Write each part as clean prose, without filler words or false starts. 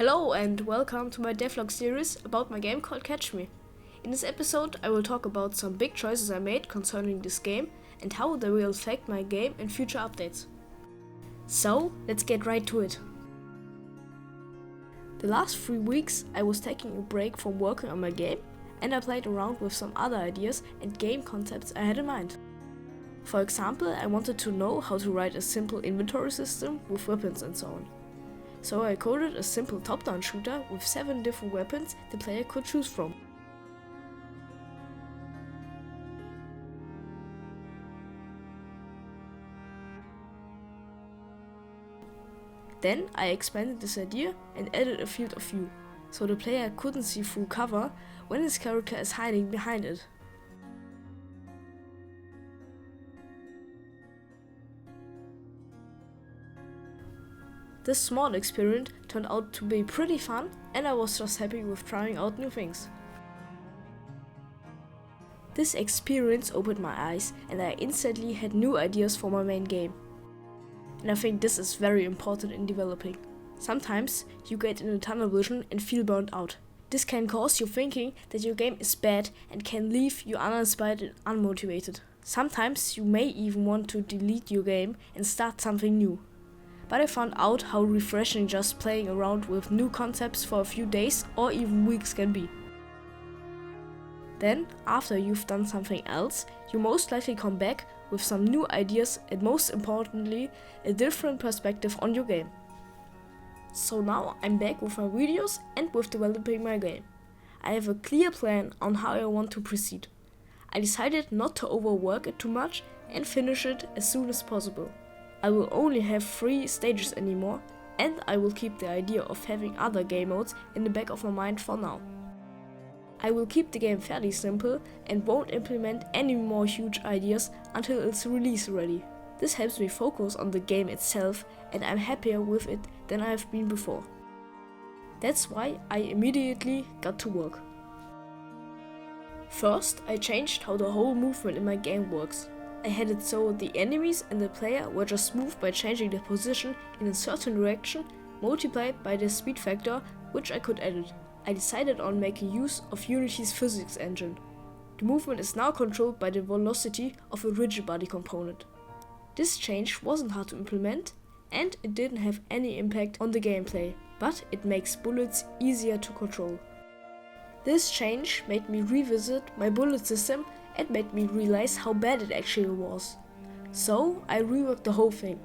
Hello and welcome to my Devlog series about my game called Catch Me. In this episode I will talk about some big choices I made concerning this game and how they will affect my game in future updates. So let's get right to it. The last 3 weeks I was taking a break from working on my game and I played around with some other ideas and game concepts I had in mind. For example, I wanted to know how to write a simple inventory system with weapons and so on. So I coded a simple top-down shooter with 7 different weapons the player could choose from. Then I expanded this idea and added a field of view, so the player couldn't see through cover when his character is hiding behind it. This small experiment turned out to be pretty fun and I was just happy with trying out new things. This experience opened my eyes and I instantly had new ideas for my main game. And I think this is very important in developing. Sometimes you get in a tunnel vision and feel burnt out. This can cause you thinking that your game is bad and can leave you uninspired and unmotivated. Sometimes you may even want to delete your game and start something new. But I found out how refreshing just playing around with new concepts for a few days or even weeks can be. Then, after you've done something else, you most likely come back with some new ideas and most importantly, a different perspective on your game. So now I'm back with my videos and with developing my game. I have a clear plan on how I want to proceed. I decided not to overwork it too much and finish it as soon as possible. I will only have 3 stages anymore, and I will keep the idea of having other game modes in the back of my mind for now. I will keep the game fairly simple and won't implement any more huge ideas until it's release ready. This helps me focus on the game itself and I'm happier with it than I have been before. That's why I immediately got to work. First, I changed how the whole movement in my game works. I had it so the enemies and the player were just moved by changing their position in a certain direction, multiplied by their speed factor, which I could edit. I decided on making use of Unity's physics engine. The movement is now controlled by the velocity of a rigid body component. This change wasn't hard to implement, and it didn't have any impact on the gameplay, but it makes bullets easier to control. This change made me revisit my bullet system and made me realize how bad it actually was. So I reworked the whole thing.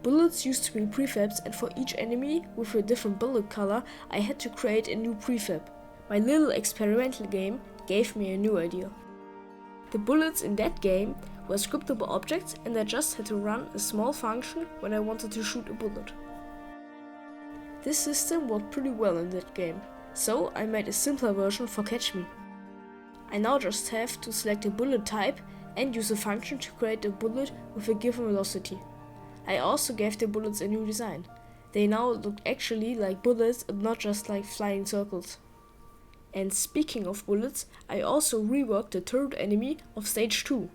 Bullets used to be prefabs and for each enemy with a different bullet color I had to create a new prefab. My little experimental game gave me a new idea. The bullets in that game were scriptable objects and I just had to run a small function when I wanted to shoot a bullet. This system worked pretty well in that game, so I made a simpler version for Catch Me. I now just have to select a bullet type and use a function to create a bullet with a given velocity. I also gave the bullets a new design. They now look actually like bullets and not just like flying circles. And speaking of bullets, I also reworked the third enemy of stage 2.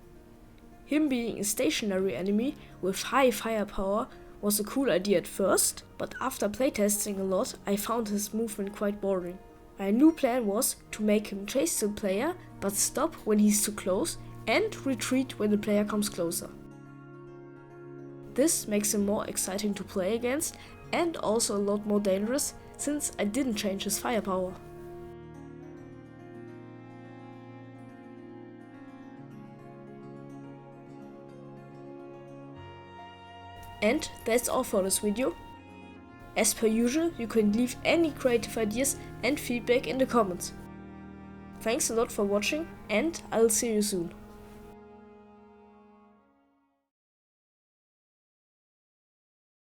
Him being a stationary enemy with high firepower was a cool idea at first, but after playtesting a lot I found his movement quite boring. My new plan was to make him chase the player but stop when he's too close and retreat when the player comes closer. This makes him more exciting to play against and also a lot more dangerous since I didn't change his firepower. And that's all for this video. As per usual, you can leave any creative ideas and feedback in the comments. Thanks a lot for watching and I'll see you soon.